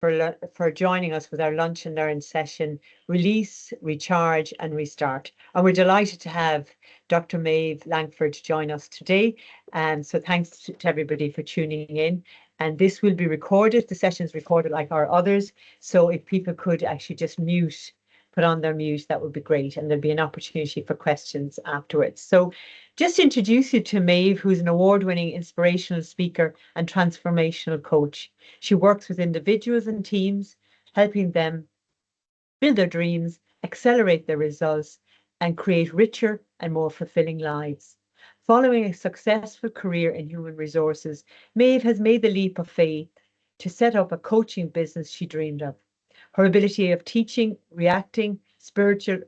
for joining us with our Lunch and Learn session, Release, Recharge and Restart. And we're delighted to have Dr. Maeve Langford join us today. So thanks to everybody for tuning in. And this will be recorded. The session is recorded like our others. So if people could actually just put on their mute, that would be great. And there'll be an opportunity for questions afterwards. So just to introduce you to Maeve, who's an award-winning inspirational speaker and transformational coach. She works with individuals and teams, helping them build their dreams, accelerate their results, and create richer and more fulfilling lives. Following a successful career in human resources, Maeve has made the leap of faith to set up a coaching business she dreamed of. Her ability of teaching, spiritual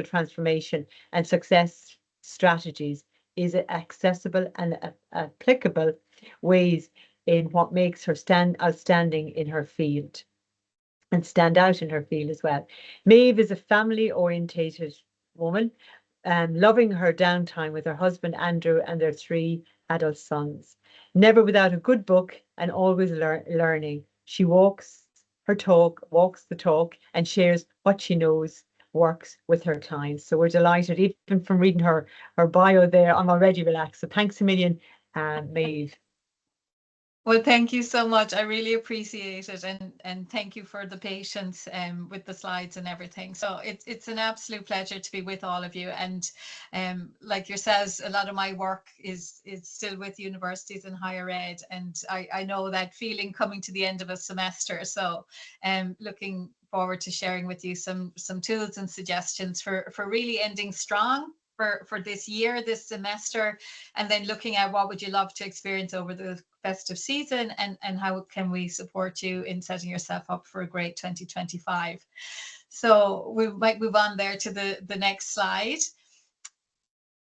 transformation and success strategies is accessible and applicable ways in what makes her outstanding in her field and stand out in her field as well. Maeve is a family-orientated woman, loving her downtime with her husband Andrew and their 3 adult sons. Never without a good book and always learning. She walks the talk, and shares what she knows works with her clients. So we're delighted, even from reading her bio there, I'm already relaxed. So thanks a million, Maeve. Well, thank you so much. I really appreciate it, and thank you for the patience with the slides and everything. So it's an absolute pleasure to be with all of you. And like yourselves, a lot of my work is still with universities and higher ed, and I know that feeling coming to the end of a semester. So looking forward to sharing with you some tools and suggestions for really ending strong for this year, this semester, and then looking at what would you love to experience over the festive season, and how can we support you in setting yourself up for a great 2025. So we might move on there to the next slide.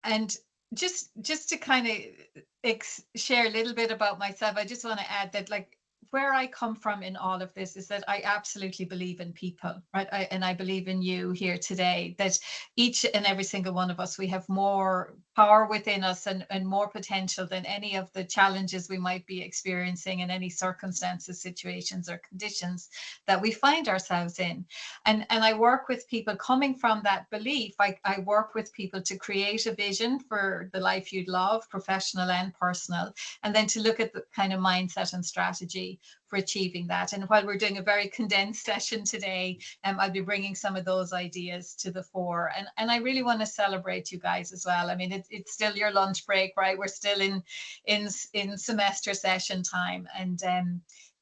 And just to kind of share a little bit about myself, I just want to add that, like, where I come from in all of this is that I absolutely believe in people, right? And I believe in you here today, that each and every single one of us, we have more power within us and more potential than any of the challenges we might be experiencing in any circumstances, situations, or conditions that we find ourselves in. And I work with people coming from that belief. I work with people to create a vision for the life you'd love, professional and personal, and then to look at the kind of mindset and strategy for achieving that. And while we're doing a very condensed session today, I'll be bringing some of those ideas to the fore. And I really want to celebrate you guys as well. I mean, it's still your lunch break, right? We're still in semester session time, and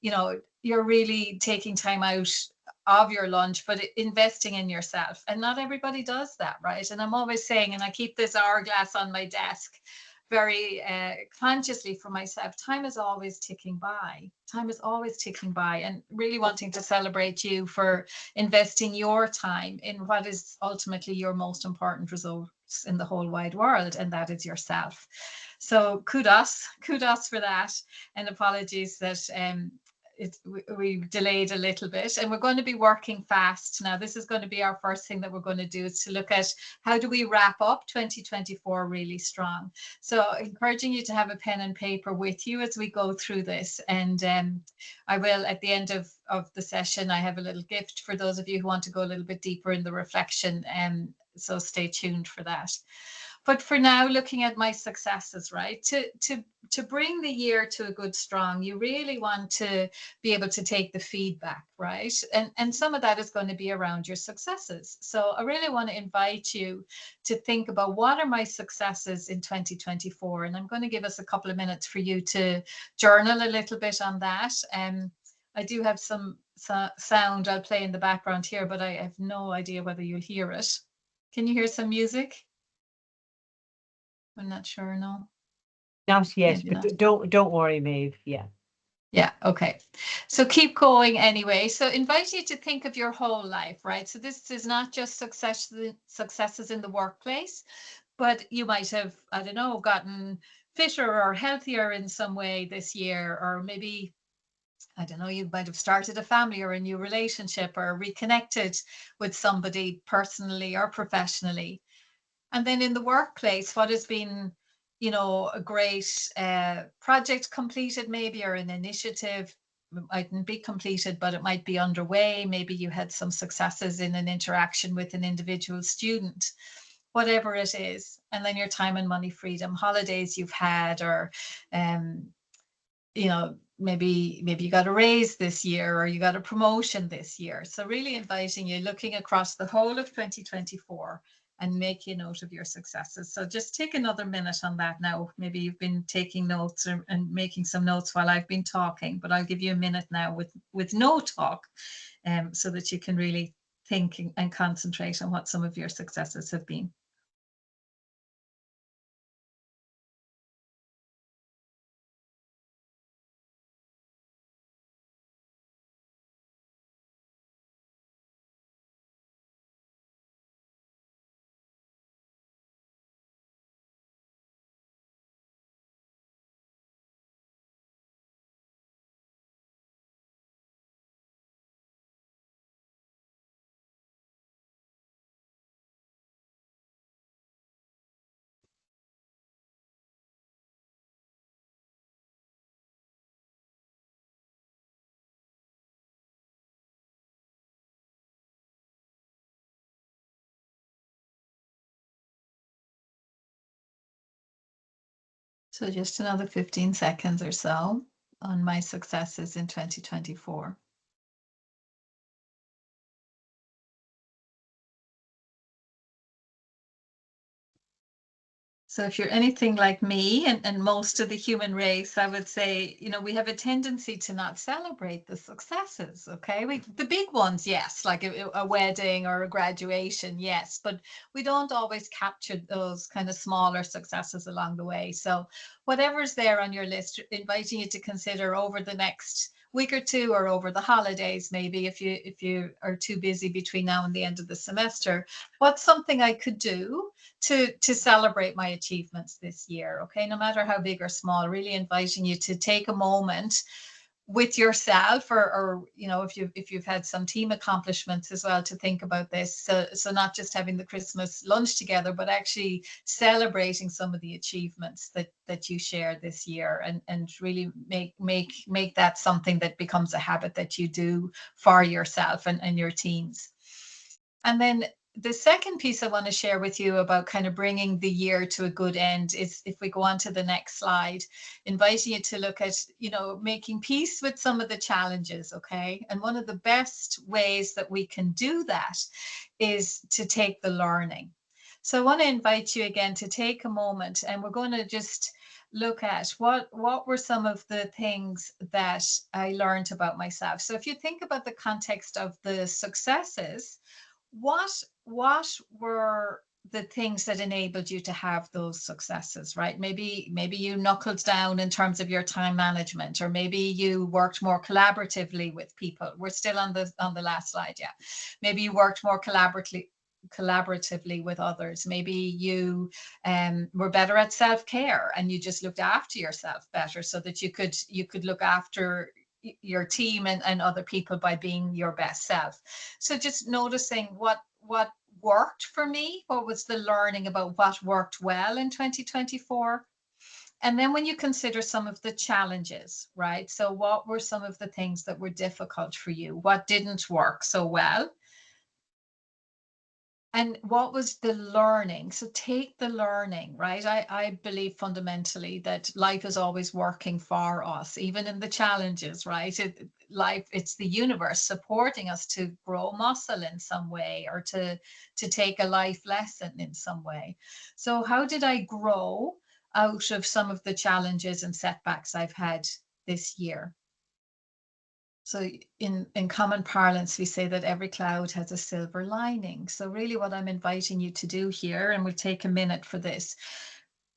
you know, you're really taking time out of your lunch, but investing in yourself. And not everybody does that, right? And I'm always saying, and I keep this hourglass on my desk very consciously for myself, time is always ticking by. Time is always ticking by, and really wanting to celebrate you for investing your time in what is ultimately your most important resource in the whole wide world, and that is yourself. So kudos for that, and apologies that we delayed a little bit, and we're going to be working fast now. This is going to be our first thing that we're going to do, is to look at how do we wrap up 2024 really strong. So encouraging you to have a pen and paper with you as we go through this. And I will, at the end of the session, I have a little gift for those of you who want to go a little bit deeper in the reflection. So stay tuned for that. But for now, looking at my successes, right? To bring the year to a good strong, you really want to be able to take the feedback, right? And some of that is going to be around your successes. So I really want to invite you to think about, what are my successes in 2024? And I'm going to give us a couple of minutes for you to journal a little bit on that. I do have some sound I'll play in the background here, but I have no idea whether you'll hear it. Can you hear some music? I'm not sure, no. Not yet, maybe but not. Don't worry, Maeve. Yeah. Yeah, okay. So keep going anyway. So invite you to think of your whole life, right? So this is not just successes in the workplace, but you might have, I don't know, gotten fitter or healthier in some way this year, or maybe, I don't know, you might have started a family or a new relationship, or reconnected with somebody personally or professionally. And then in the workplace, what has been, you know, a great project completed maybe, or an initiative, mightn't be completed, but it might be underway. Maybe you had some successes in an interaction with an individual student, whatever it is. And then your time and money freedom, holidays you've had, or you know, maybe you got a raise this year, or you got a promotion this year. So really inviting you, looking across the whole of 2024 and make a note of your successes. So just take another minute on that now. Maybe you've been taking notes and making some notes while I've been talking, but I'll give you a minute now with no talk, so that you can really think and concentrate on what some of your successes have been. So just another 15 seconds or so on my successes in 2024. So if you're anything like me and most of the human race, I would say, you know, we have a tendency to not celebrate the successes, okay? The big ones, yes, like a wedding or a graduation, yes, but we don't always capture those kind of smaller successes along the way. So whatever's there on your list, inviting you to consider over the next week or two, or over the holidays, maybe if you are too busy between now and the end of the semester, what's something I could do to celebrate my achievements this year? Okay, no matter how big or small, really inviting you to take a moment with yourself, or you know, if you've had some team accomplishments as well, to think about this. So not just having the Christmas lunch together, but actually celebrating some of the achievements that you shared this year, and really make that something that becomes a habit that you do for yourself and your teams. And then the second piece I want to share with you about kind of bringing the year to a good end is, if we go on to the next slide, inviting you to look at, you know, making peace with some of the challenges, okay? And one of the best ways that we can do that is to take the learning. So I want to invite you again to take a moment, and we're going to just look at what were some of the things that I learned about myself. So if you think about the context of the successes, what were the things that enabled you to have those successes, right? Maybe you knuckled down in terms of your time management, or maybe you worked more collaboratively with people. We're still on the last slide, yeah. Maybe you worked more collaboratively with others. Maybe you were better at self-care, and you just looked after yourself better, so that you could look after your team and other people by being your best self. So just noticing what worked for me, what was the learning about what worked well in 2024. And then when you consider some of the challenges, right? So what were some of the things that were difficult for you? What didn't work so well? And what was the learning? So take the learning, right? I believe fundamentally that life is always working for us, even in the challenges, right? Life, it's the universe supporting us to grow muscle in some way, or to take a life lesson in some way. So how did I grow out of some of the challenges and setbacks I've had this year? So in common parlance, we say that every cloud has a silver lining. So really what I'm inviting you to do here, and we'll take a minute for this,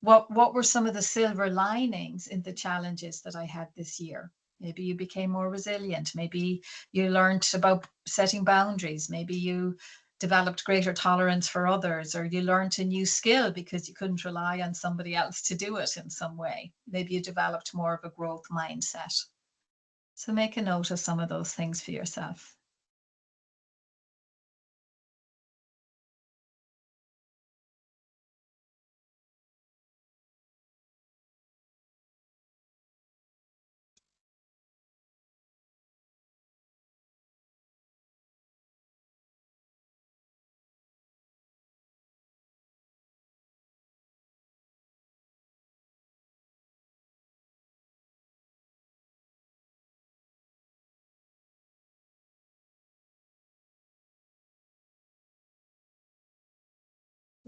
what were some of the silver linings in the challenges that I had this year? Maybe you became more resilient. Maybe you learned about setting boundaries. Maybe you developed greater tolerance for others, or you learned a new skill because you couldn't rely on somebody else to do it in some way. Maybe you developed more of a growth mindset. So make a note of some of those things for yourself.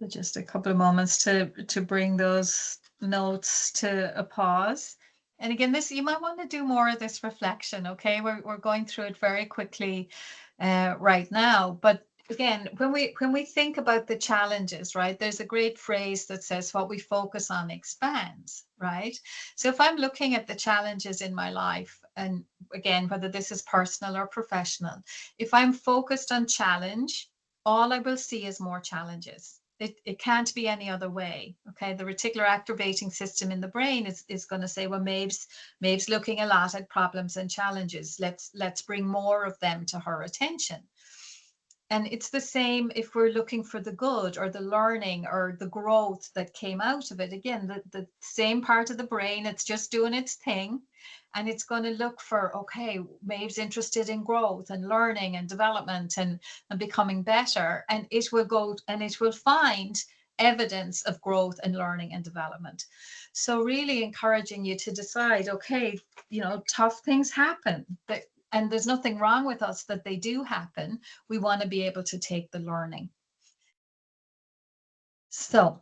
Just a couple of moments to bring those notes to a pause. And again, this, you might want to do more of this reflection. Okay, we're going through it very quickly right now, but again, when we think about the challenges, right, there's a great phrase that says what we focus on expands, right? So if I'm looking at the challenges in my life, and again, whether this is personal or professional, if I'm focused on challenge, all I will see is more challenges. It can't be any other way. Okay. The reticular activating system in the brain is going to say, well, Maeve's looking a lot at problems and challenges. Let's bring more of them to her attention. And it's the same if we're looking for the good or the learning or the growth that came out of it. Again, the same part of the brain, it's just doing its thing. And it's going to look for, okay, Maeve's interested in growth and learning and development and becoming better. And it will go and it will find evidence of growth and learning and development. So really encouraging you to decide, okay, tough things happen. And there's nothing wrong with us that they do happen. We want to be able to take the learning. So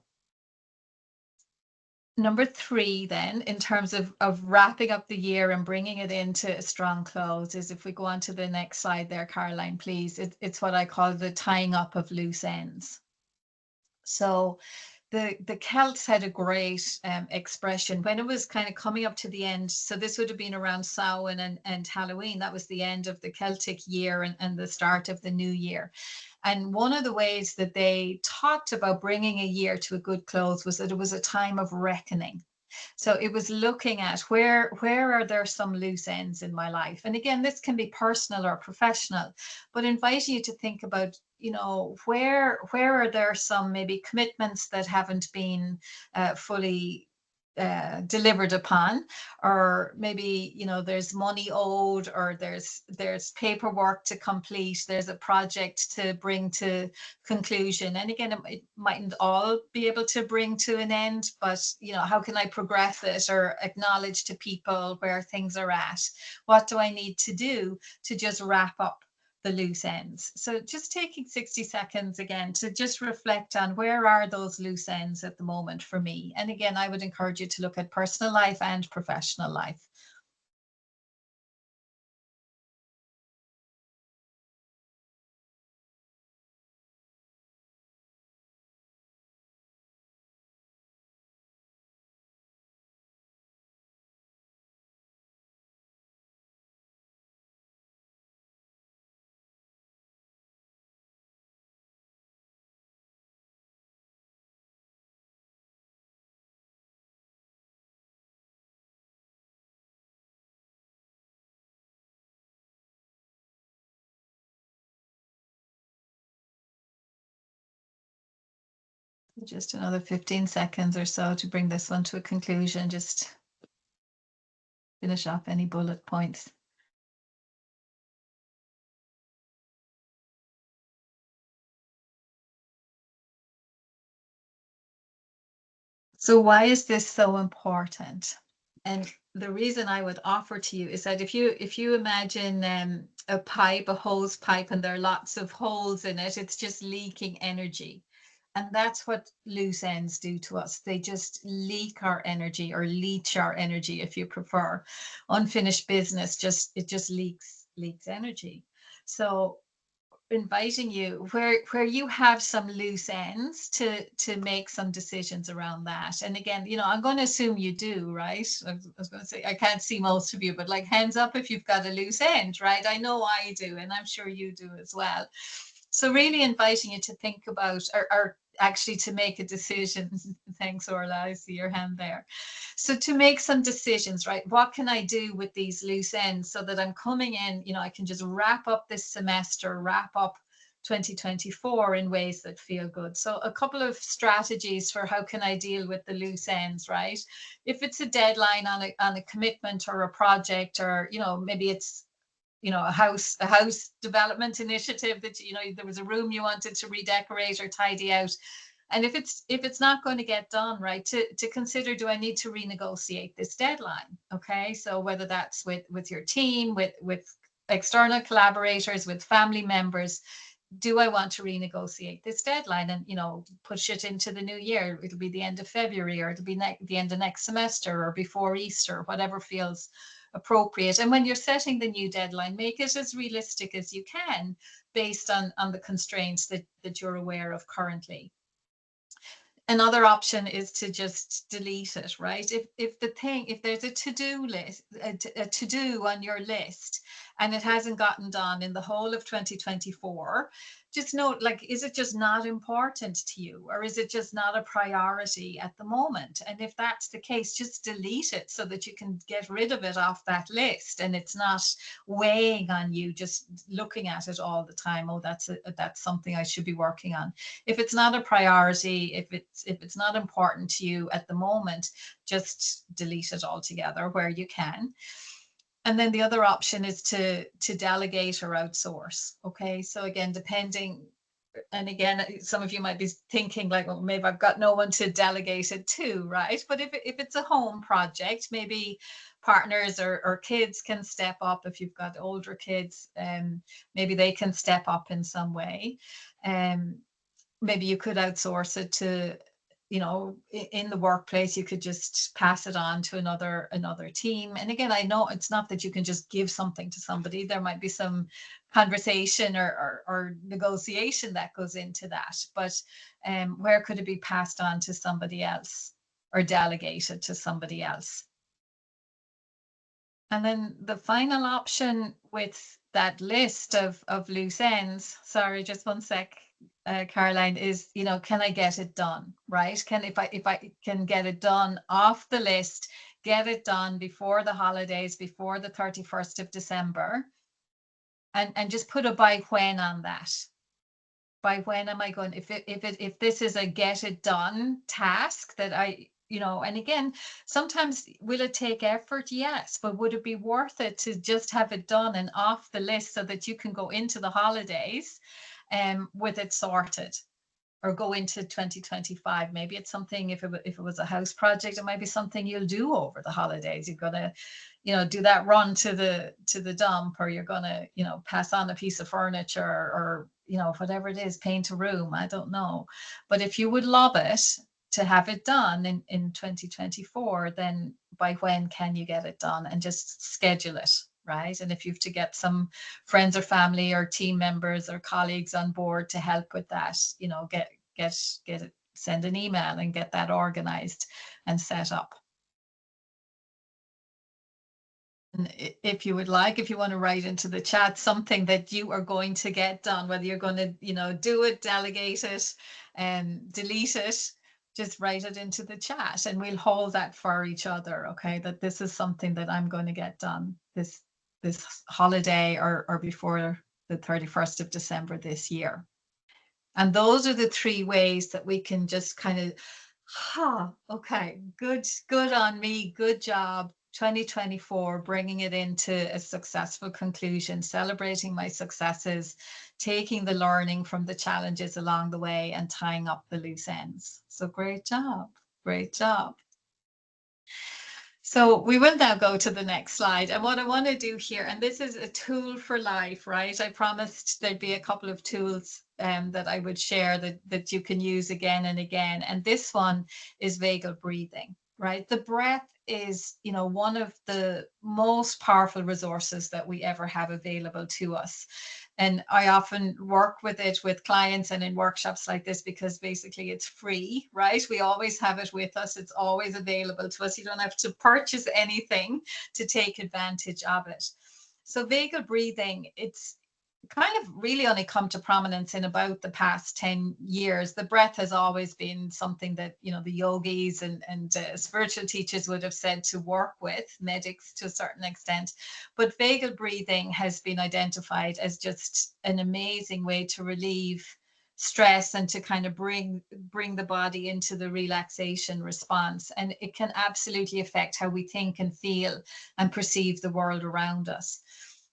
number 3 then, in terms of wrapping up the year and bringing it into a strong close, is if we go on to the next slide there, Caroline, please. It's what I call the tying up of loose ends. So the Celts had a great expression when it was kind of coming up to the end. So this would have been around Samhain and Halloween. That was the end of the Celtic year and the start of the new year. And one of the ways that they talked about bringing a year to a good close was that it was a time of reckoning. So it was looking at where are there some loose ends in my life? And again, this can be personal or professional, but inviting you to think about, where are there some maybe commitments that haven't been fully delivered upon, or maybe there's money owed, or there's paperwork to complete, there's a project to bring to conclusion. And again, it mightn't all be able to bring to an end, but how can I progress it or acknowledge to people where things are at? What do I need to do to just wrap up the loose ends? So just taking 60 seconds again to just reflect on where are those loose ends at the moment for me. And again, I would encourage you to look at personal life and professional life. Just another 15 seconds or so to bring this one to a conclusion. Just finish off any bullet points. So why is this so important? And the reason I would offer to you is that if you imagine a pipe, a hose pipe, and there are lots of holes in it, it's just leaking energy. And that's what loose ends do to us. They just leak our energy, or leach our energy, if you prefer. Unfinished business, it just leaks energy. So inviting you where you have some loose ends to make some decisions around that. And again, I'm going to assume you do, right? I was going to say I can't see most of you, but like, hands up if you've got a loose end, right? I know I do, and I'm sure you do as well. So really inviting you to think about, or actually to make a decision. Thanks, Orla, I see your hand there. So to make some decisions, right? What can I do with these loose ends so that I'm coming in, I can just wrap up this semester, wrap up 2024 in ways that feel good. So a couple of strategies for how can I deal with the loose ends, right? If it's a deadline on a commitment or a project, or maybe it's a house development initiative that there was a room you wanted to redecorate or tidy out, and if it's not going to get done, right, to consider, do I need to renegotiate this deadline? Okay, so whether that's with your team, with external collaborators, with family members, do I want to renegotiate this deadline and, push it into the new year? It'll be the end of February, or it'll be the end of next semester, or before Easter, whatever feels appropriate. And when you're setting the new deadline, make it as realistic as you can based on the constraints that you're aware of currently. Another option is to just delete it, right? If there's a to-do list, a to-do on your list, and it hasn't gotten done in the whole of 2024, just note, like, is it just not important to you, or is it just not a priority at the moment? And if that's the case, just delete it so that you can get rid of it off that list, and it's not weighing on you just looking at it all the time. Oh, that's something I should be working on. If it's not a priority, if it's not important to you at the moment, just delete it altogether where you can. And then the other option is to delegate or outsource. Okay, so again, depending, and again, some of you might be thinking like, well, maybe I've got no one to delegate it to, right? But if it's a home project, maybe partners or kids can step up. If you've got older kids, maybe they can step up in some way. Maybe you could outsource it to, in the workplace, you could just pass it on to another team. And again, I know it's not that you can just give something to somebody. There might be some conversation or negotiation that goes into that. But where could it be passed on to somebody else or delegated to somebody else? And then the final option with that list of loose ends, sorry, just one sec, Caroline, is, can I get it done, right? If I can get it done off the list, get it done before the holidays, before the 31st of December, and just put a by when on that. By when am I going, if this is a get it done task that and again, sometimes will it take effort? Yes, but would it be worth it to just have it done and off the list so that you can go into the holidays with it sorted, or go into 2025? Maybe it's something, if it was a house project, it might be something you'll do over the holidays. You're gonna, do that run to the dump, or you're gonna, pass on a piece of furniture, or whatever it is, paint a room, I don't know. But if you would love it to have it done in 2024, then by when can you get it done, and just schedule it, right? And if you have to get some friends or family or team members or colleagues on board to help with that, get it, send an email and get that organized and set up. And if you would like, if you want to write into the chat something that you are going to get done, whether you're going to, do it, delegate it, and delete it, just write it into the chat, and we'll hold that for each other. Okay, that this is something that I'm going to get done this holiday, or before the 31st of December this year. And those are the three ways that we can just kind of, okay, good on me, good job, 2024, bringing it into a successful conclusion, celebrating my successes, taking the learning from the challenges along the way, and tying up the loose ends. So great job, great job. So we will now go to the next slide. And what I want to do here, and this is a tool for life, right? I promised there'd be a couple of tools that I would share that you can use again and again. And this one is vagal breathing, right? The breath is, one of the most powerful resources that we ever have available to us. And I often work with it with clients and in workshops like this, because basically it's free, right? We always have it with us. It's always available to us. You don't have to purchase anything to take advantage of it. So vagal breathing, it's kind of really only come to prominence in about the past 10 years. The breath has always been something that, the yogis and spiritual teachers would have said to work with, medics to a certain extent. But vagal breathing has been identified as just an amazing way to relieve stress and to kind of bring the body into the relaxation response. And it can absolutely affect how we think and feel and perceive the world around us.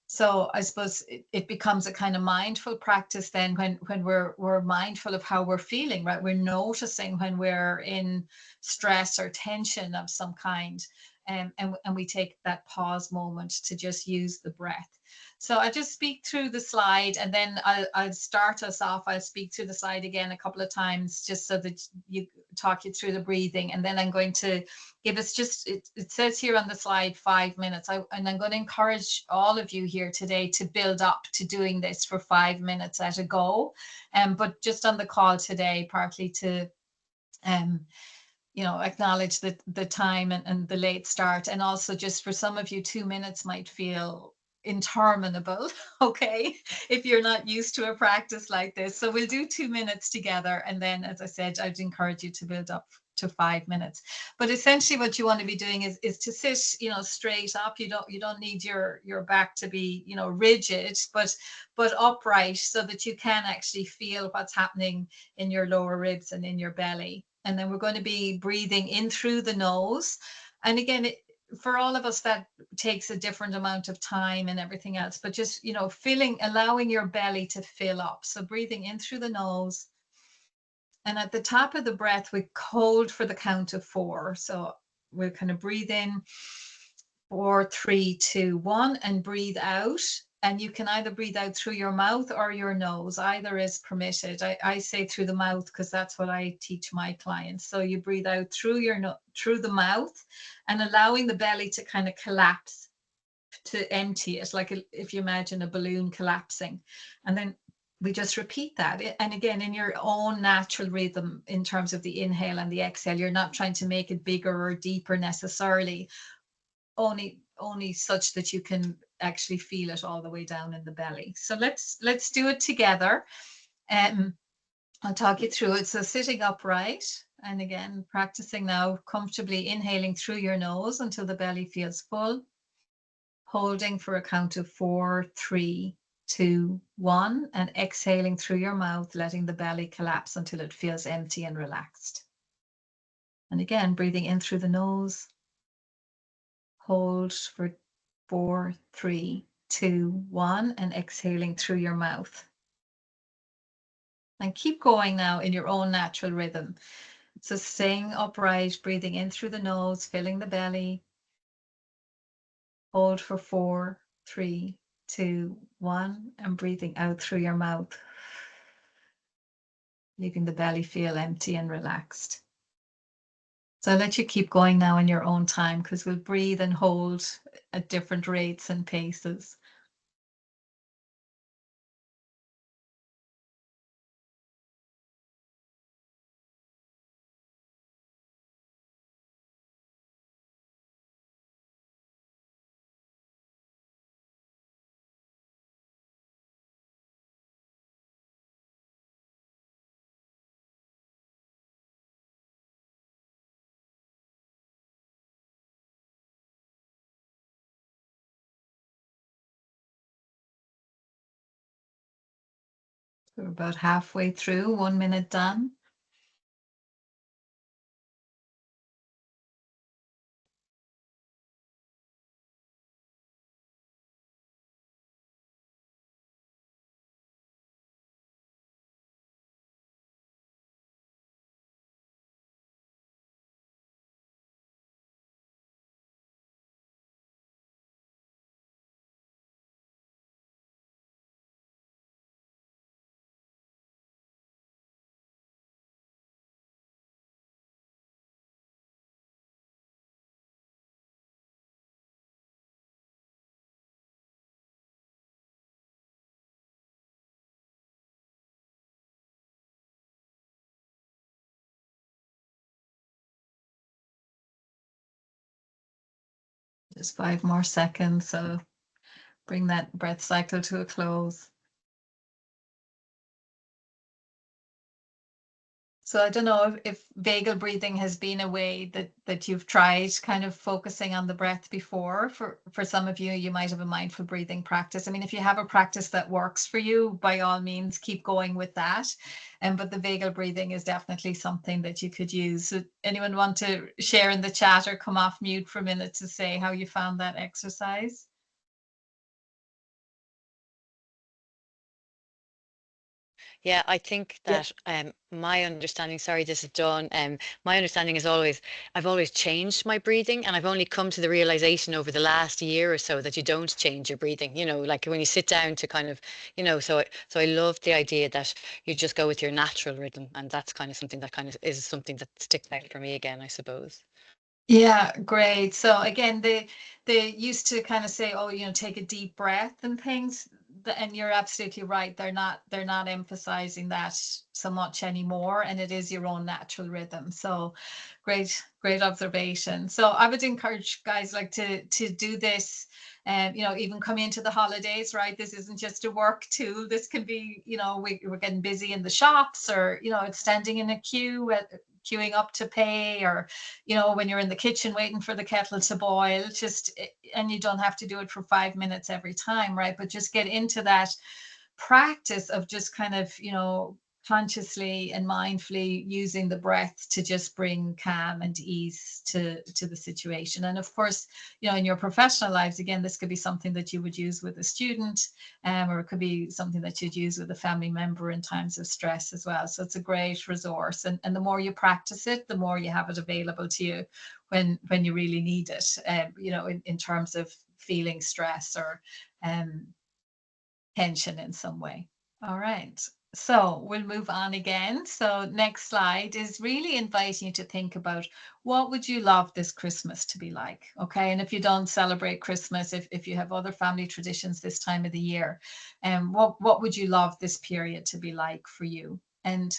So I suppose it becomes a kind of mindful practice then when we're mindful of how we're feeling, right? We're noticing when we're in stress or tension of some kind. and we take that pause moment to just use the breath. So I just speak through the slide, and then I'll start us off. I'll speak through the slide again a couple of times just so that you talk you through the breathing, and then I'm going to give us just, it says here on the slide 5 minutes. And I'm going to encourage all of you here today to build up to doing this for 5 minutes at a go. But just on the call today, partly to acknowledge the time and the late start, and also just for some of you, 2 minutes might feel interminable, okay, if you're not used to a practice like this. So we'll do 2 minutes together, and then, as I said, I'd encourage you to build up to 5 minutes. But essentially what you want to be doing is to sit straight up. You don't need your back to be rigid, but upright, so that you can actually feel what's happening in your lower ribs and in your belly. And then we're going to be breathing in through the nose. And again, for all of us, that takes a different amount of time and everything else, but just, allowing your belly to fill up. So breathing in through the nose. And at the top of the breath, we hold for the count of 4. So we'll kind of breathe in, 4, 3, 2, 1, and breathe out. And you can either breathe out through your mouth or your nose. Either is permitted. I say through the mouth because that's what I teach my clients. So you breathe out through through the mouth, and allowing the belly to kind of collapse, to empty it, like if you imagine a balloon collapsing. And then we just repeat that. And again, in your own natural rhythm, in terms of the inhale and the exhale, you're not trying to make it bigger or deeper necessarily, only such that you can actually feel it all the way down in the belly. So let's do it together. I'll talk you through it. So sitting upright, and again, practicing now comfortably inhaling through your nose until the belly feels full, holding for a count of 4, 3, 2, 1, and exhaling through your mouth, letting the belly collapse until it feels empty and relaxed. And again, breathing in through the nose, hold for 4, 3, 2, 1, and exhaling through your mouth. And keep going now in your own natural rhythm. So staying upright, breathing in through the nose, filling the belly. Hold for 4, 3, 2, 1, and breathing out through your mouth, leaving the belly feel empty and relaxed. So I'll let you keep going now in your own time, because we'll breathe and hold at different rates and paces. We're about halfway through, 1 minute done. Just 5 more seconds, so bring that breath cycle to a close. So I don't know if vagal breathing has been a way that you've tried kind of focusing on the breath before. For some of you, you might have a mindful breathing practice. I mean, if you have a practice that works for you, by all means, keep going with that. But the vagal breathing is definitely something that you could use. So anyone want to share in the chat or come off mute for a minute to say how you found that exercise? Yeah, I think Yeah. that my understanding, sorry, this is Dawn, my understanding is always, I've always changed my breathing, and I've only come to the realization over the last year or so that you don't change your breathing, like when you sit down to kind of, so I love the idea that you just go with your natural rhythm, and that's kind of something that kind of is something that sticks out for me again, I suppose. Yeah, great. So again, they used to kind of say, oh, take a deep breath and things. And you're absolutely right. They're not emphasizing that so much anymore. And it is your own natural rhythm. So great observation. So I would encourage guys like to do this. And even come into the holidays, right? This isn't just a work tool. This can be, we're getting busy in the shops, or it's standing in a queue queuing up to pay, or when you're in the kitchen waiting for the kettle to boil, and you don't have to do it for 5 minutes every time, right? But just get into that practice of just kind of, consciously and mindfully using the breath to just bring calm and ease to the situation. And of course, in your professional lives, again, this could be something that you would use with a student, or it could be something that you'd use with a family member in times of stress as well. So it's a great resource. And the more you practice it, the more you have it available to you when you really need it, in terms of feeling stress or um, tension in some way. All right. So we'll move on again. So next slide is really inviting you to think about, what would you love this Christmas to be like? Okay. And if you don't celebrate Christmas, if you have other family traditions this time of the year, what would you love this period to be like for you? And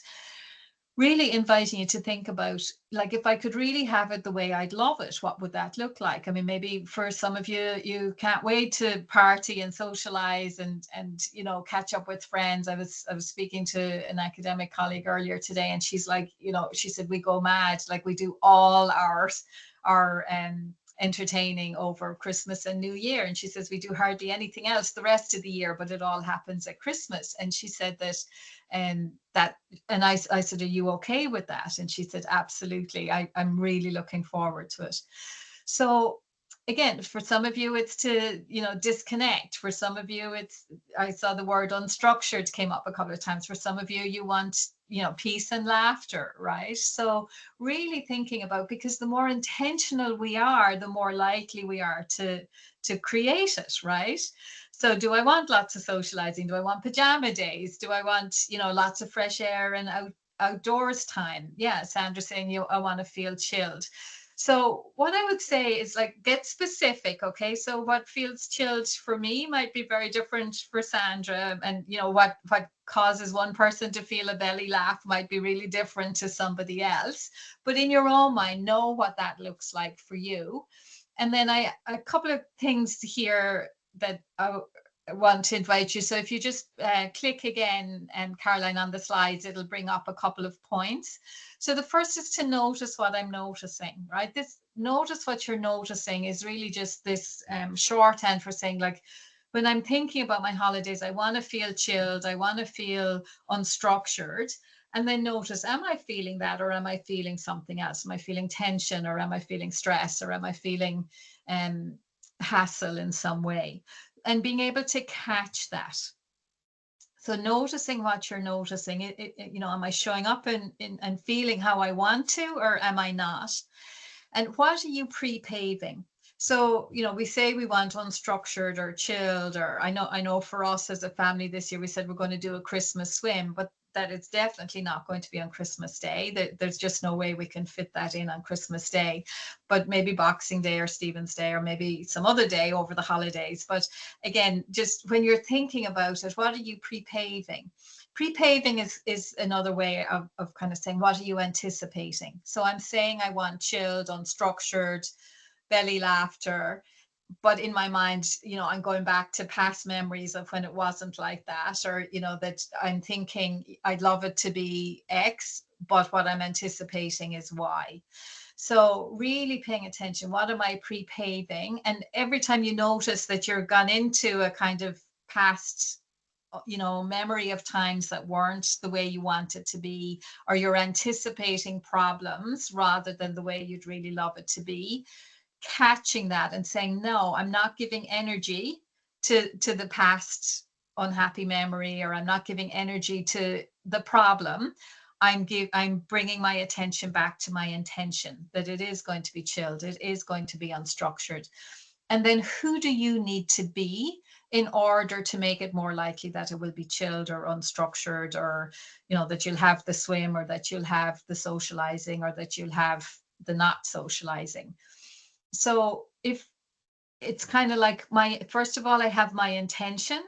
really inviting you to think about, like, if I could really have it the way I'd love it, what would that look like? I mean, maybe for some of you, you can't wait to party and socialize and catch up with friends. I was speaking to an academic colleague earlier today, and she's like, she said, we go mad, like we do all our entertaining over Christmas and New Year. And she says we do hardly anything else the rest of the year, but it all happens at Christmas. And she said that, and that, and I said, are you okay with that? And she said, absolutely. I'm really looking forward to it. So again, for some of you, it's to, disconnect. For some of you, I saw the word unstructured came up a couple of times. For some of you, you want, peace and laughter, right? So really thinking about, because the more intentional we are, the more likely we are to create it, right? So do I want lots of socializing? Do I want pajama days? Do I want, lots of fresh air and outdoors time? Yeah, Sandra's saying, I want to feel chilled. So what I would say is, like, get specific. Okay. So what feels chilled for me might be very different for Sandra. And what causes one person to feel a belly laugh might be really different to somebody else. But in your own mind, know what that looks like for you. And then a couple of things here that I want to invite you. So if you just click again, Caroline, on the slides, it'll bring up a couple of points. So the first is to notice what I'm noticing, right? This notice what you're noticing is really just this shorthand for saying, like, when I'm thinking about my holidays, I want to feel chilled. I want to feel unstructured. And then notice, am I feeling that, or am I feeling something else? Am I feeling tension, or am I feeling stress, or am I feeling hassle in some way? And being able to catch that. So noticing what you're noticing, am I showing up and feeling how I want to, or am I not? And what are you pre-paving? So, we say we want unstructured or chilled, or I know for us as a family this year, we said we're going to do a Christmas swim, but that it's definitely not going to be on Christmas Day. There's just no way we can fit that in on Christmas Day, but maybe Boxing Day or Stephen's Day, or maybe some other day over the holidays. But again, just when you're thinking about it, what are you pre-paving? Pre-paving is another way of kind of saying, what are you anticipating? So I'm saying I want chilled, unstructured, belly laughter, but in my mind, I'm going back to past memories of when it wasn't like that, or that I'm thinking I'd love it to be X, but what I'm anticipating is Y. So really paying attention, what am I pre-paving? And every time you notice that you're gone into a kind of past memory of times that weren't the way you want it to be, or you're anticipating problems rather than the way you'd really love it to be, catching that and saying, no, I'm not giving energy to the past unhappy memory, or I'm not giving energy to the problem, I'm bringing my attention back to my intention, that it is going to be chilled, it is going to be unstructured. And then who do you need to be in order to make it more likely that it will be chilled or unstructured, or, that you'll have the swim, or that you'll have the socializing, or that you'll have the not socializing. So if it's kind of like first of all, I have my intention,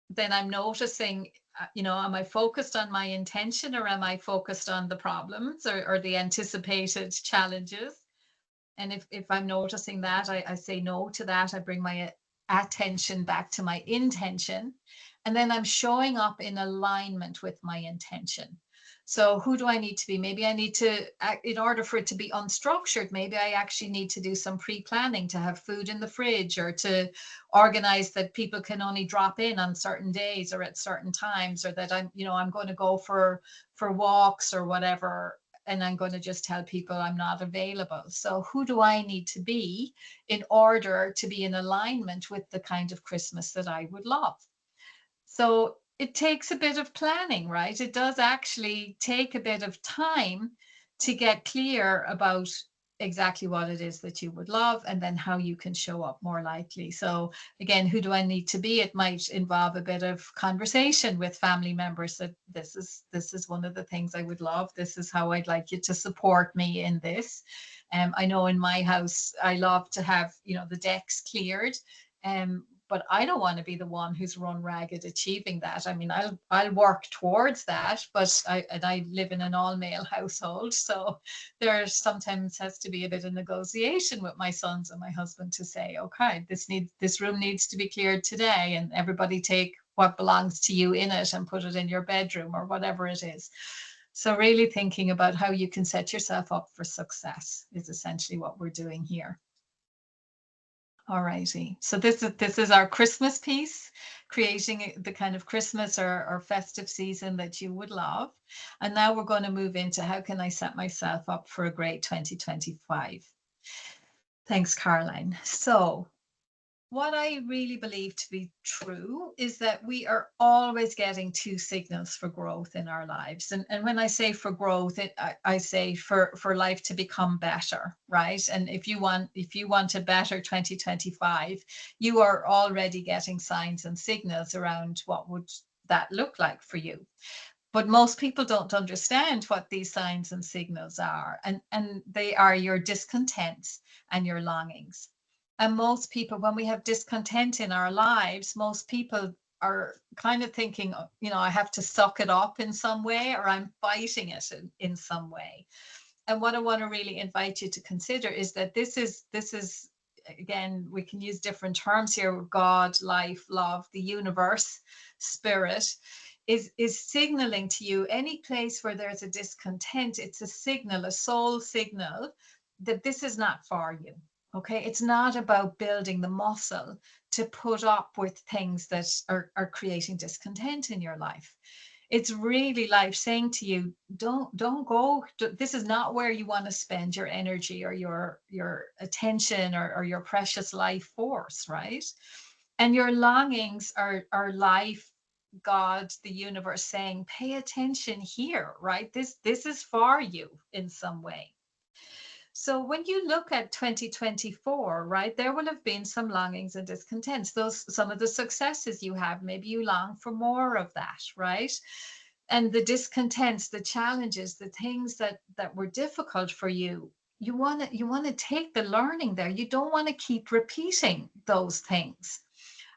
then I'm noticing, am I focused on my intention, or am I focused on the problems, or the anticipated challenges? And if I'm noticing that, I say no to that. I bring my attention back to my intention. And then I'm showing up in alignment with my intention. So who do I need to be? Maybe I need to, in order for it to be unstructured, maybe I actually need to do some pre-planning, to have food in the fridge, or to organize that people can only drop in on certain days or at certain times, or that I'm going to go for walks or whatever, and I'm going to just tell people I'm not available. So who do I need to be in order to be in alignment with the kind of Christmas that I would love? So it takes a bit of planning, right? It does actually take a bit of time to get clear about exactly what it is that you would love, and then how you can show up more likely. So again, who do I need to be? It might involve a bit of conversation with family members, that this is one of the things I would love. This is how I'd like you to support me in this. I know in my house, I love to have, the decks cleared. But I don't want to be the one who's run ragged achieving that. I mean, I'll work towards that, but I live in an all male household, so there sometimes has to be a bit of negotiation with my sons and my husband to say, okay, this room needs to be cleared today, and everybody take what belongs to you in it and put it in your bedroom, or whatever it is. So really thinking about how you can set yourself up for success is essentially what we're doing here. All righty. So this is our Christmas piece, creating the kind of Christmas or festive season that you would love. And now we're going to move into how can I set myself up for a great 2025. Thanks, Caroline. So what I really believe to be true is that we are always getting two signals for growth in our lives. And when I say for growth, I say for life to become better, right? And if you want a better 2025, you are already getting signs and signals around what would that look like for you. But most people don't understand what these signs and signals are. And they are your discontents and your longings. And most people, when we have discontent in our lives, most people are kind of thinking, I have to suck it up in some way, or I'm fighting it in some way. And what I want to really invite you to consider is that this is, again, we can use different terms here: God, life, love, the universe, spirit, is signaling to you any place where there's a discontent. It's a signal, a soul signal, that this is not for you. Okay, it's not about building the muscle to put up with things that are creating discontent in your life. It's really life saying to you, don't go. This is not where you want to spend your energy or your attention or your precious life force, right? And your longings are life, God, the universe saying, pay attention here, right? This is for you in some way. So when you look at 2024, right, there will have been some longings and discontents. Some of the successes you have, maybe you long for more of that, right? And the discontents, the challenges, the things that were difficult for you, you want to take the learning there. You don't want to keep repeating those things.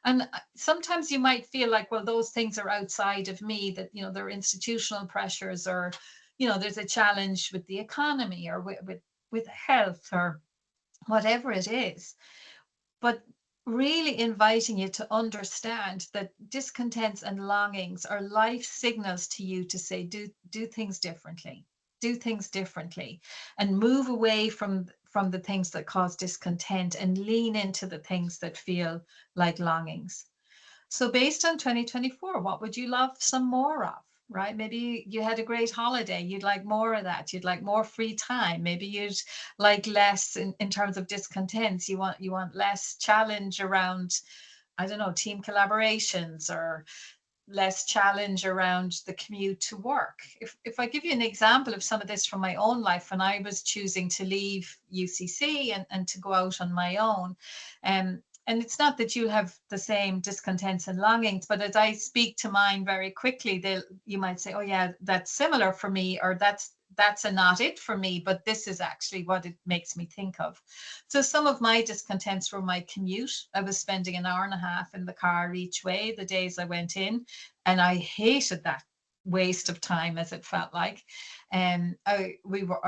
And sometimes you might feel like, well, those things are outside of me, that, there are institutional pressures, or, there's a challenge with the economy, or with health, or whatever it is. But really inviting you to understand that discontents and longings are life signals to you to say, do things differently, and move away from the things that cause discontent and lean into the things that feel like longings. So based on 2024, what would you love some more of? Right? Maybe you had a great holiday. You'd like more of that. You'd like more free time. Maybe you'd like less in terms of discontents. You want less challenge around I don't know, team collaborations or less challenge around the commute to work. If I give you an example of some of this from my own life, when I was choosing to leave UCC and to go out on my own, and it's not that you have the same discontents and longings, but as I speak to mine very quickly, you might say, oh yeah, that's similar for me, or that's a not it for me, but this is actually what it makes me think of. So some of my discontents were my commute. I was spending an hour and a half in the car each way the days I went in, and I hated that waste of time, as it felt like. And I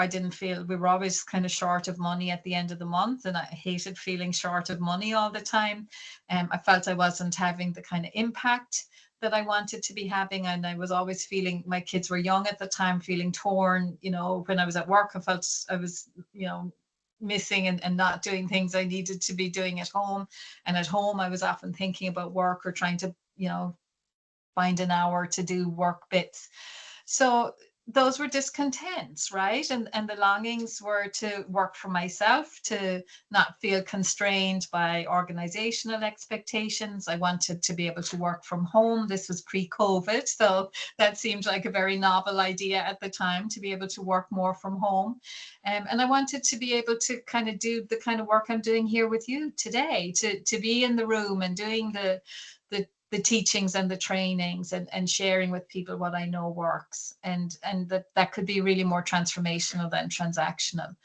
didn't feel, we were always kind of short of money at the end of the month, and I hated feeling short of money all the time. I felt I wasn't having the kind of impact that I wanted to be having, and I was always feeling, my kids were young at the time, feeling torn. You know, when I was at work, I felt I was, you know, missing and not doing things I needed to be doing at home. And at home, I was often thinking about work or trying to, you know, find an hour to do work bits. So those were discontents, right? And the longings were to work for myself, to not feel constrained by organizational expectations. I wanted to be able to work from home. This was pre-COVID, so that seemed like a very novel idea at the time, to be able to work more from home. And I wanted to be able to kind of do the kind of work I'm doing here with you today, to be in the room and doing the teachings and the trainings and sharing with people what I know works, and that could be really more transformational than transactional.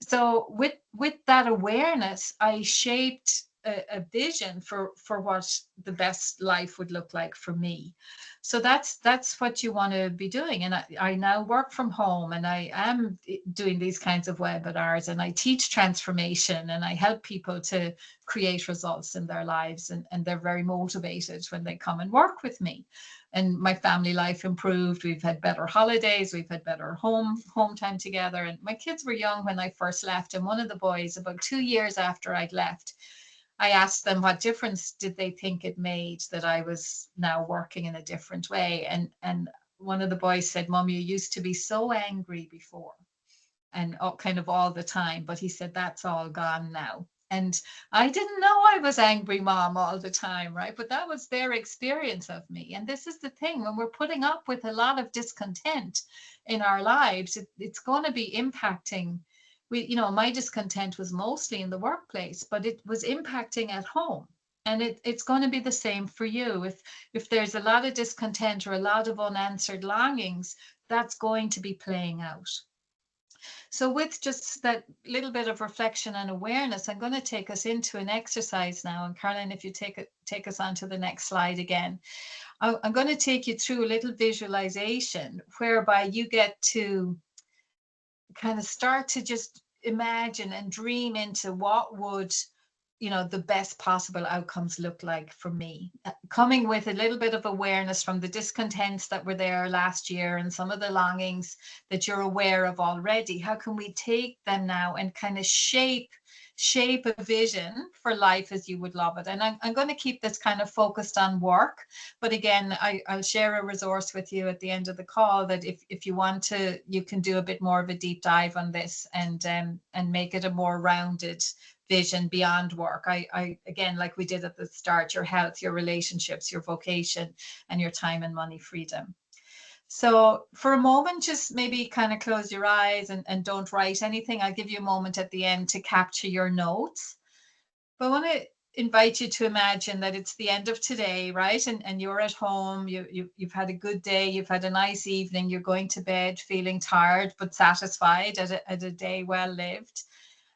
So with that awareness, I shaped a vision for what the best life would look like for me. So that's what you want to be doing. And I now work from home, and I am doing these kinds of webinars, and I teach transformation, and I help people to create results in their lives, and they're very motivated when they come and work with me. And my family life improved. We've had better holidays. We've had better home time together. And my kids were young when I first left. And one of the boys, about 2 years after I'd left, I asked them what difference did they think it made that I was now working in a different way. And one of the boys said, Mom, you used to be so angry before, and kind of all the time. But he said, that's all gone now. And I didn't know I was angry, Mom, all the time, right? But that was their experience of me. And this is the thing, when we're putting up with a lot of discontent in our lives, it's going to be impacting. My discontent was mostly in the workplace, but it was impacting at home. And it's going to be the same for you. If there's a lot of discontent or a lot of unanswered longings, that's going to be playing out. So with just that little bit of reflection and awareness, I'm going to take us into an exercise now. And Caroline, if you take us on to the next slide again, I'm going to take you through a little visualization whereby you get to kind of start to just imagine and dream into what would the best possible outcomes look like for me, coming with a little bit of awareness from the discontents that were there last year and some of the longings that you're aware of already. How can we take them now and kind of shape a vision for life as you would love it? And I'm going to keep this kind of focused on work, but again, I'll share a resource with you at the end of the call that if you want to, you can do a bit more of a deep dive on this and make it a more rounded vision beyond work. I again, like we did at the start, your health, your relationships, your vocation, and your time and money freedom. So for a moment, just maybe kind of close your eyes and don't write anything. I'll give you a moment at the end to capture your notes. But I want to invite you to imagine that it's the end of today, right? And you're at home, you've had a good day, you've had a nice evening, you're going to bed feeling tired but satisfied at a day well lived.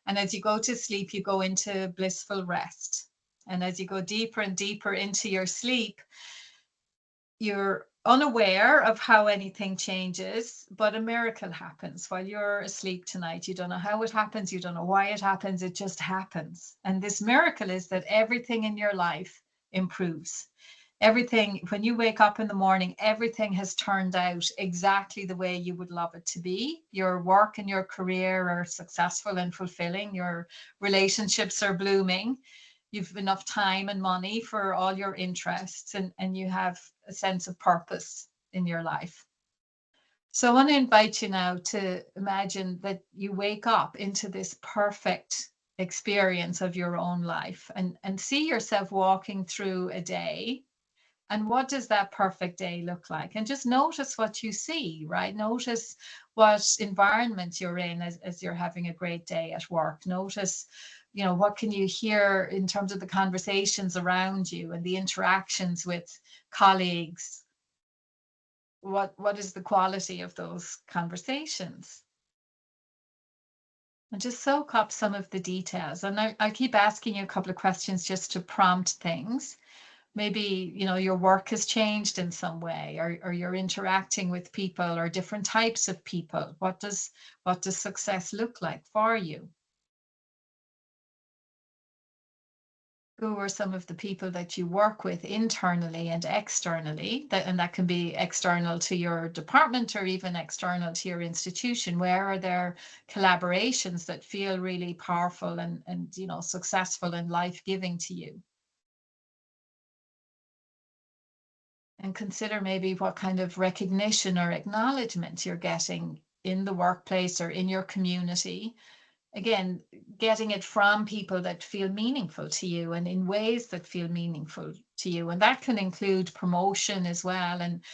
And as you go to sleep, you go into blissful rest. And as you go deeper and deeper into your sleep, you're unaware of how anything changes, but a miracle happens while you're asleep tonight. You don't know how it happens. You don't know why it happens. It just happens. And this miracle is that everything in your life improves. Everything, when you wake up in the morning, everything has turned out exactly the way you would love it to be. Your work and your career are successful and fulfilling. Your relationships are blooming. You've enough time and money for all your interests, and you have a sense of purpose in your life. So I want to invite you now to imagine that you wake up into this perfect experience of your own life, and see yourself walking through a day. And what does that perfect day look like? And just notice what you see, right? Notice what environment you're in as you're having a great day at work. Notice, what can you hear in terms of the conversations around you and the interactions with colleagues? What is the quality of those conversations? And just soak up some of the details. And I keep asking you a couple of questions just to prompt things. Maybe, your work has changed in some way, or you're interacting with people or different types of people. What does success look like for you? Who are some of the people that you work with internally and externally? And that can be external to your department or even external to your institution. Where are there collaborations that feel really powerful and successful and life-giving to you? And consider maybe what kind of recognition or acknowledgement you're getting in the workplace or in your community. Again, getting it from people that feel meaningful to you and in ways that feel meaningful to you. And that can include promotion as well, and,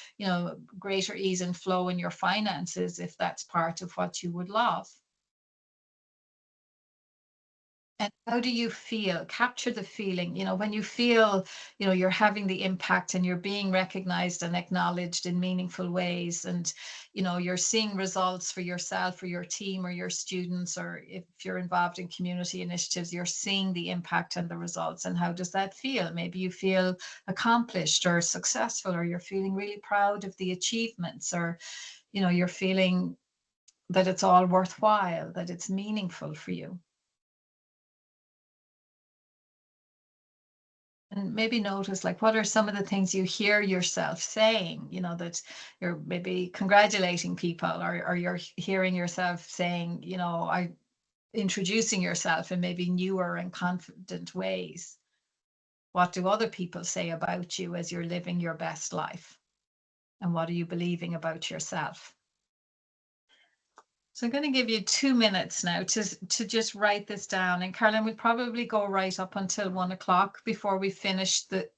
greater ease and flow in your finances if that's part of what you would love. And how do you feel? Capture the feeling, when you feel, you're having the impact and you're being recognized and acknowledged in meaningful ways. And, you're seeing results for yourself or your team or your students, or if you're involved in community initiatives, you're seeing the impact and the results. And how does that feel? Maybe you feel accomplished or successful, or you're feeling really proud of the achievements, or, you're feeling that it's all worthwhile, that it's meaningful for you. And maybe notice, like, what are some of the things you hear yourself saying, that you're maybe congratulating people, or you're hearing yourself saying, I introducing yourself in maybe newer and confident ways. What do other people say about you as you're living your best life? And what are you believing about yourself? So I'm going to give you 2 minutes now to just write this down. And Caroline, we'll probably go right up until 1 o'clock before we finish the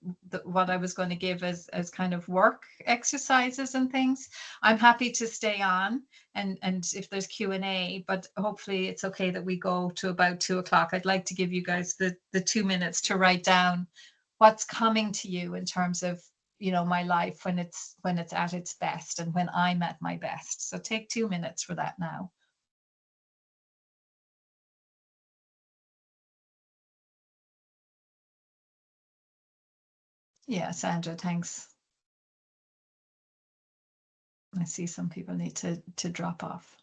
what I was going to give as kind of work exercises and things. I'm happy to stay on and if there's Q&A, but hopefully it's okay that we go to about 2 o'clock. I'd like to give you guys the 2 minutes to write down what's coming to you in terms of, my life when it's at its best and when I'm at my best. So take 2 minutes for that now. Yeah, Sandra, thanks. I see some people need to drop off.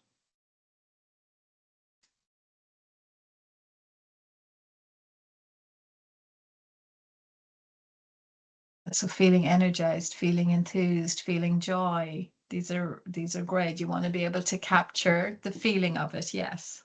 So feeling energized, feeling enthused, feeling joy. These are great. You want to be able to capture the feeling of it, yes.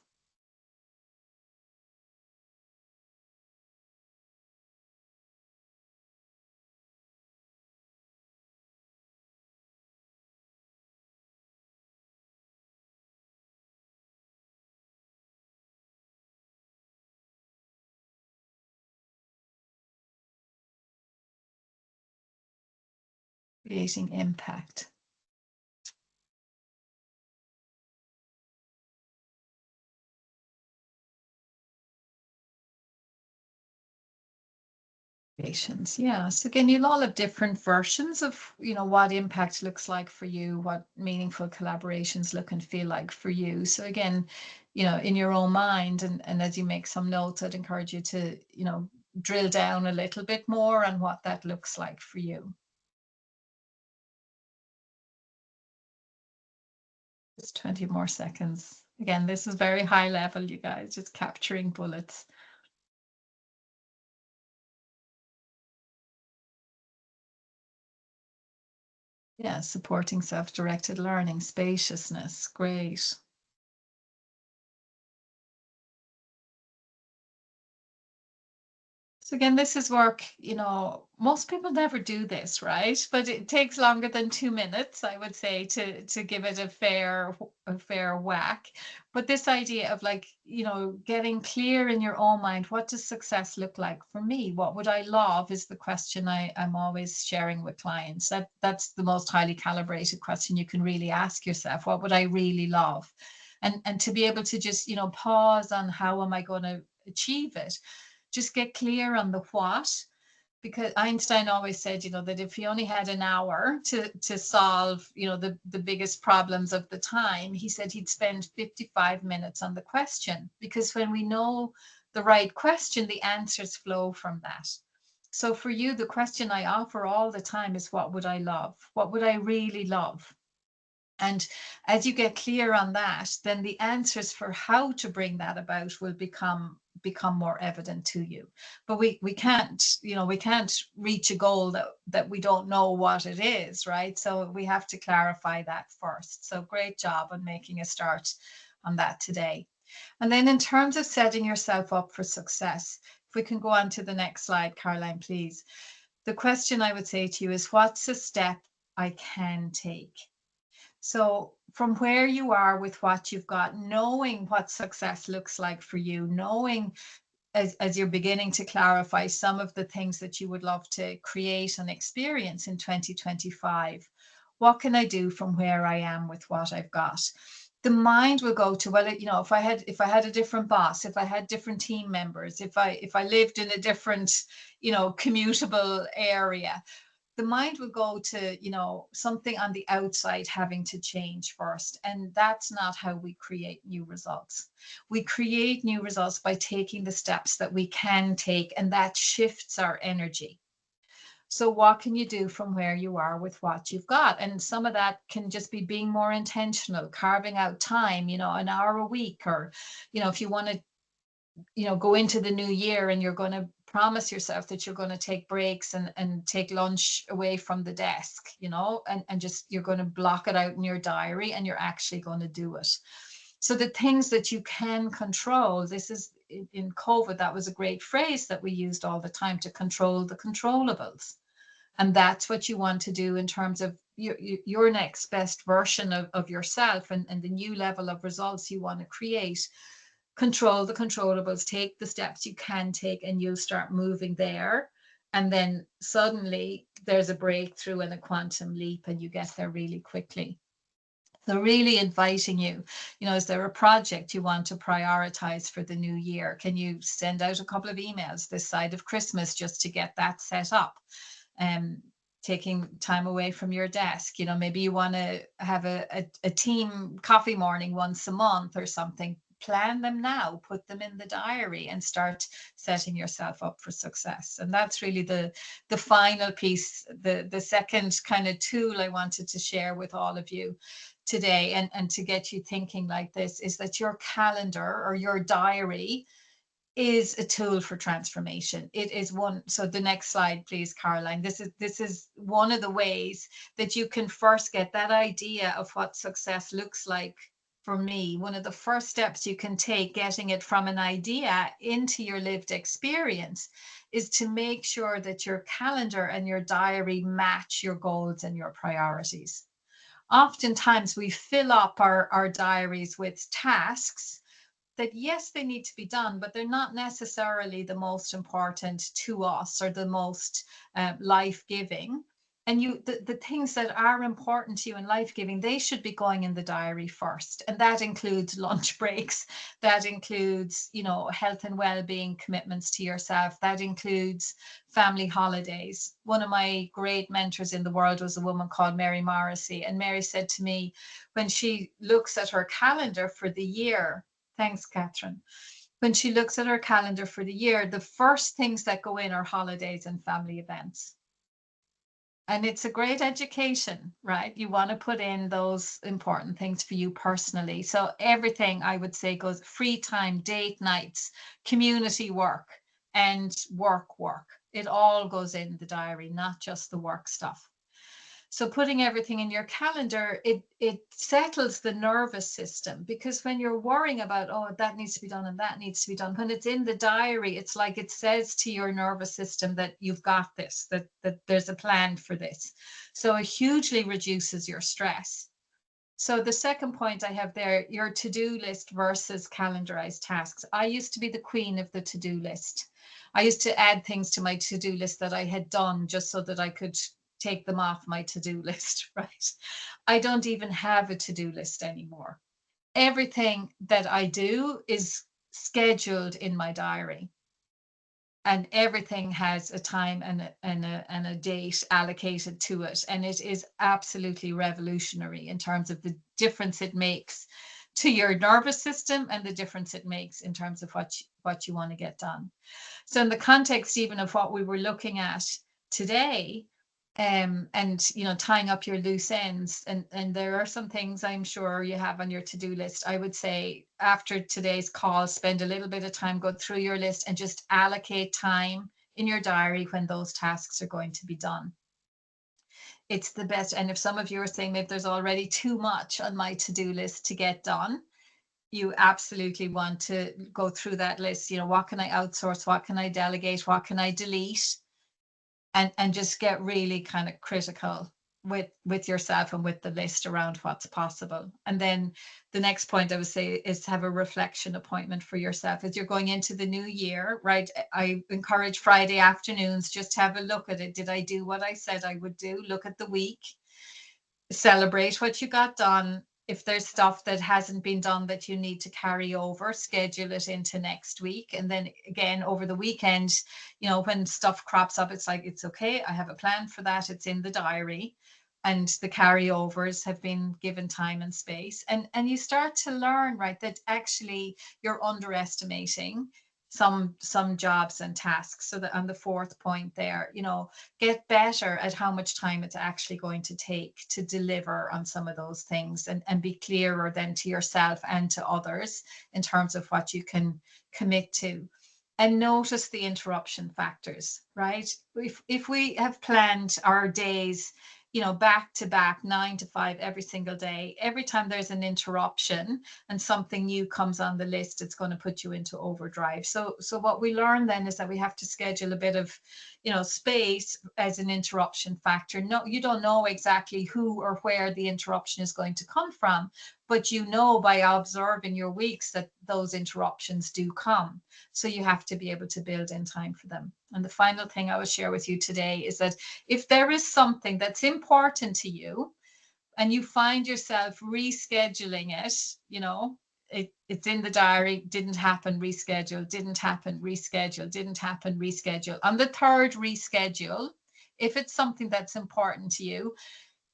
Creating impact. Patience, yeah. So again, you'll all have different versions of, what impact looks like for you, what meaningful collaborations look and feel like for you. So again, in your own mind, and as you make some notes, I'd encourage you to, drill down a little bit more on what that looks like for you. Just 20 more seconds. Again, this is very high level, you guys, just capturing bullets. Yeah, supporting self-directed learning, spaciousness, great. So again, this is work, you know, most people never do this, right? But it takes longer than 2 minutes, I would say, to give it a fair whack. But this idea of, like, you know, getting clear in your own mind, what does success look like for me? What would I love is the question I'm always sharing with clients. That's the most highly calibrated question you can really ask yourself. What would I really love? And to be able to just, you know, pause on how am I going to achieve it? Just get clear on the what, because Einstein always said, you know, that if he only had an hour to solve, you know, the biggest problems of the time, he said he'd spend 55 minutes on the question, because when we know the right question, the answers flow from that. So for you, the question I offer all the time is, what would I love? What would I really love? And as you get clear on that, then the answers for how to bring that about will become more evident to you. But we can't, you know, we can't reach a goal that we don't know what it is, right? So we have to clarify that first. So great job on making a start on that today. And then in terms of setting yourself up for success, if we can go on to the next slide, Caroline, please. The question I would say to you is, what's a step I can take? So from where you are with what you've got, knowing what success looks like for you, knowing as you're beginning to clarify some of the things that you would love to create and experience in 2025, what can I do from where I am with what I've got? The mind will go to, well, you know, if I had a different boss, if I had different team members, if I lived in a different, you know, commutable area, the mind will go to, you know, something on the outside having to change first. And that's not how we create new results. We create new results by taking the steps that we can take, and that shifts our energy. So what can you do from where you are with what you've got? And some of that can just be being more intentional, carving out time, you know, an hour a week, or, you know, if you want to, you know, go into the new year and you're going to promise yourself that you're going to take breaks and take lunch away from the desk, you know, and just you're going to block it out in your diary and you're actually going to do it. So the things that you can control, this is in COVID, that was a great phrase that we used all the time, to control the controllables. And that's what you want to do in terms of your next best version of yourself, and the new level of results you want to create. Control the controllables, take the steps you can take, and you'll start moving there. And then suddenly there's a breakthrough and a quantum leap, and you get there really quickly. So really inviting you, you know, is there a project you want to prioritize for the new year? Can you send out a couple of emails this side of Christmas just to get that set up? Taking time away from your desk, you know, maybe you want to have a team coffee morning once a month or something. Plan them now, put them in the diary, and start setting yourself up for success. And that's really the final piece, the second kind of tool I wanted to share with all of you today, and to get you thinking like this, is that your calendar or your diary is a tool for transformation. It is one. So the next slide, please, Caroline. This is one of the ways that you can first get that idea of what success looks like for me. One of the first steps you can take, getting it from an idea into your lived experience, is to make sure that your calendar and your diary match your goals and your priorities. Oftentimes we fill up our diaries with tasks that, yes, they need to be done, but they're not necessarily the most important to us or the most life-giving. And the things that are important to you in life-giving, they should be going in the diary first. And that includes lunch breaks. That includes, you know, health and well-being commitments to yourself. That includes family holidays. One of my great mentors in the world was a woman called Mary Morrissey. And Mary said to me, when she looks at her calendar for the year, thanks, Catherine. When she looks at her calendar for the year, the first things that go in are holidays and family events. And it's a great education, right? You want to put in those important things for you personally. So everything, I would say, goes free time, date nights, community work, and work. It all goes in the diary, not just the work stuff. So putting everything in your calendar, it settles the nervous system, because when you're worrying about, oh, that needs to be done and that needs to be done, when it's in the diary, it's like it says to your nervous system that you've got this, that there's a plan for this. So it hugely reduces your stress. So the second point I have there, your to-do list versus calendarized tasks. I used to be the queen of the to-do list. I used to add things to my to-do list that I had done just so that I could take them off my to-do list, right? I don't even have a to-do list anymore. Everything that I do is scheduled in my diary, and everything has a time and a date allocated to it. And it is absolutely revolutionary in terms of the difference it makes to your nervous system and the difference it makes in terms of what you want to get done. So in the context even of what we were looking at today, and tying up your loose ends, and there are some things I'm sure you have on your to-do list. I would say after today's call, spend a little bit of time, go through your list and just allocate time in your diary when those tasks are going to be done. It's the best. And if some of you are saying maybe there's already too much on my to-do list to get done, you absolutely want to go through that list. What can I outsource? What can I delegate? What can I delete? And just get really kind of critical with yourself and with the list around what's possible. And then the next point I would say is have a reflection appointment for yourself as you're going into the new year, right? I encourage Friday afternoons, just have a look at it. Did I do what I said I would do? Look at the week, celebrate what you got done. If there's stuff that hasn't been done that you need to carry over, schedule it into next week. And then again, over the weekend, when stuff crops up, it's like, it's okay. I have a plan for that. It's in the diary. And the carryovers have been given time and space. And you start to learn, right, that actually you're underestimating some jobs and tasks. So that on the fourth point there, get better at how much time it's actually going to take to deliver on some of those things, and be clearer then to yourself and to others in terms of what you can commit to. And notice the interruption factors, right? If we have planned our days, back to back, 9 to 5 every single day, every time there's an interruption and something new comes on the list, it's going to put you into overdrive. So what we learn then is that we have to schedule a bit of, space as an interruption factor. No, you don't know exactly who or where the interruption is going to come from, but by observing your weeks that those interruptions do come. So you have to be able to build in time for them. And the final thing I will share with you today is that if there is something that's important to you and you find yourself rescheduling it, it's in the diary, didn't happen, reschedule, didn't happen, reschedule, didn't happen, reschedule. On the third reschedule, if it's something that's important to you,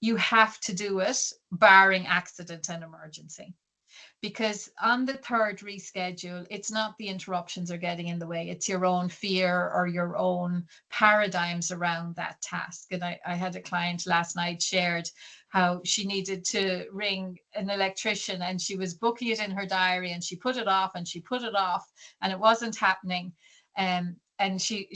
you have to do it, barring accident and emergency. Because on the third reschedule, it's not the interruptions are getting in the way, it's your own fear or your own paradigms around that task. And I had a client last night shared how she needed to ring an electrician, and she was booking it in her diary, and she put it off and she put it off, and it wasn't happening. And she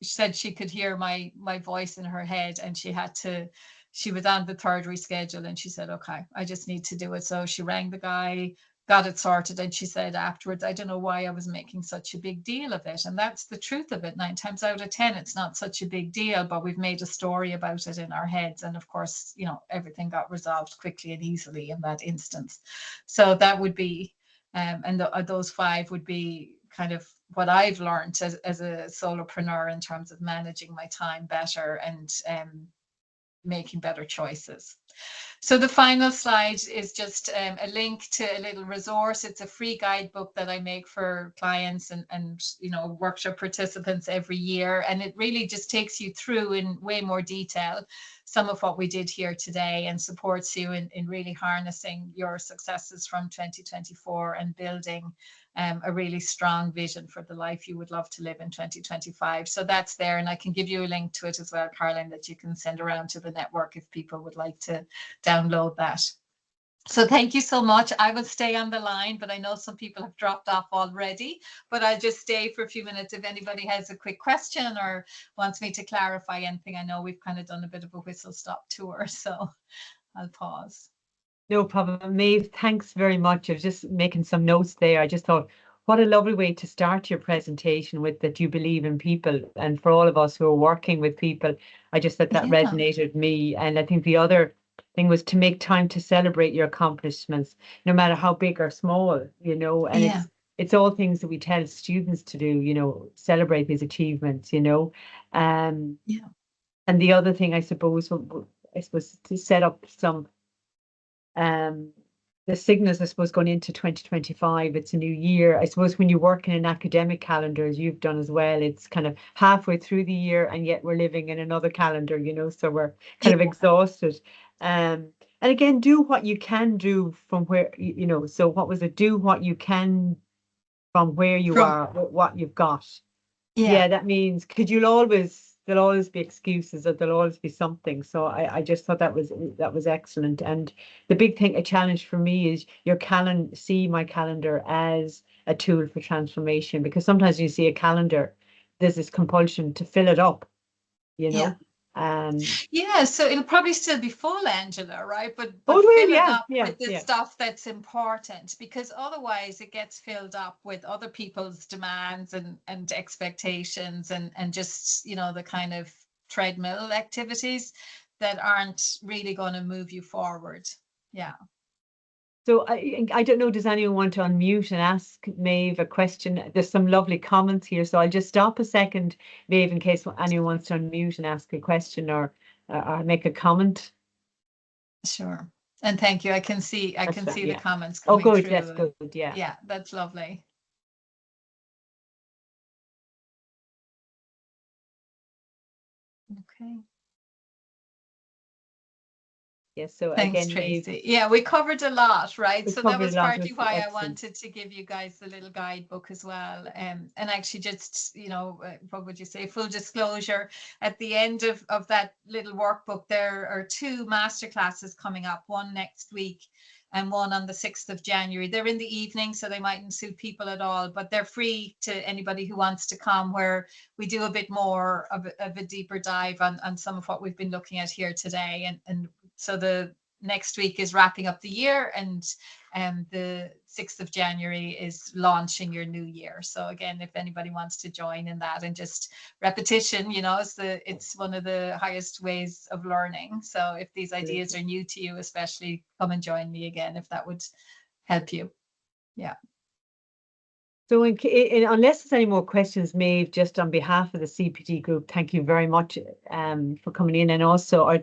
said she could hear my voice in her head, and she was on the third reschedule, and she said, okay, I just need to do it. So she rang the guy, got it sorted, and she said afterwards, I don't know why I was making such a big deal of it. And that's the truth of it. 9 times out of 10, it's not such a big deal, but we've made a story about it in our heads. And of course, everything got resolved quickly and easily in that instance. So that would be, those 5 would be kind of what I've learned as a solopreneur in terms of managing my time better and making better choices. So the final slide is just a link to a little resource. It's a free guidebook that I make for clients and workshop participants every year. And it really just takes you through in way more detail some of what we did here today, and supports you in really harnessing your successes from 2024 and building a really strong vision for the life you would love to live in 2025. So that's there, and I can give you a link to it as well, Caroline, that you can send around to the network if people would like to download that. So thank you so much. I will stay on the line, but I know some people have dropped off already, but I'll just stay for a few minutes if anybody has a quick question or wants me to clarify anything. I know we've kind of done a bit of a whistle stop tour, so I'll pause. No problem. Maeve, thanks very much. I was just making some notes there. I just thought, what a lovely way to start your presentation with that you believe in people. And for all of us who are working with people, I just thought that Yeah. resonated with me. And I think the other thing was to make time to celebrate your accomplishments, no matter how big or small, you know, and Yeah. it's all things that we tell students to do, you know, celebrate these achievements, you know. Yeah. And the other thing, I suppose, to set up some the signals, I suppose, going into 2025, it's a new year. I suppose when you work in an academic calendar, as you've done as well, it's kind of halfway through the year and yet we're living in another calendar, you know, so we're kind of exhausted. And again, do what you can do from where, you know, so what was it? Do what you can from where you are, what you've got. Yeah, that means because there'll always be excuses or there'll always be something. So I just thought that was excellent. And the big thing, a challenge for me is see my calendar as a tool for transformation, because sometimes you see a calendar, there's this compulsion to fill it up, you know. Yeah, so it'll probably still be full, Angela, right? But Oh, fill really? it Yeah, up yeah, with the yeah. stuff that's important, because otherwise it gets filled up with other people's demands and expectations and just, you know, the kind of treadmill activities that aren't really going to move you forward. Yeah. So I don't know, does anyone want to unmute and ask Maeve a question? There's some lovely comments here, so I'll just stop a second, Maeve, in case anyone wants to unmute and ask a question or make a comment. Sure. And thank you. I can see Right, the yeah. comments Oh, coming good. through. Yes, good. Yeah. Yeah, that's lovely. Okay. Yes. So Thanks, again, Maeve, Tracy. Yeah, we covered a lot, right? we So that covered was a lot. partly Of why I excellent. wanted to give you guys the little guidebook as well. And actually just, you know, what would you say, full disclosure, at the end of that little workbook, there are 2 master classes coming up, one next week and one on the 6th of January. They're in the evening, so they mightn't suit people at all, but they're free to anybody who wants to come, where we do a bit more of a deeper dive on some of what we've been looking at here today. And so the next week is wrapping up the year, and the 6th of January is launching your new year. So again, if anybody wants to join in that, and just repetition, you know, it's one of the highest ways of learning. So if these ideas are new to you, especially, come and join me again if that would help you. Yeah. So unless there's any more questions, Maeve, just on behalf of the CPD group, thank you very much for coming in, and also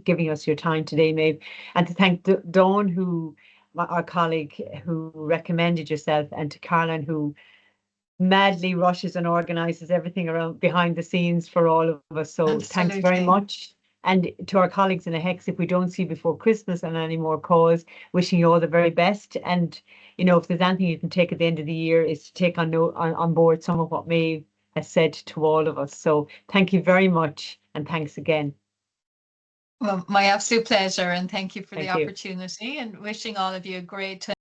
giving us your time today, Maeve. And to thank Dawn, our colleague, who recommended yourself, and to Caroline, who madly rushes and organizes everything around behind the scenes for all of us. So thanks very much. And to our colleagues in AHECS, if we don't see you before Christmas and any more calls, wishing you all the very best. And, you know, if there's anything you can take at the end of the year, is to take on board some of what Maeve has said to all of us. So thank you very much. And thanks again. Well, my absolute pleasure. And thank you for the opportunity, and wishing all of you a great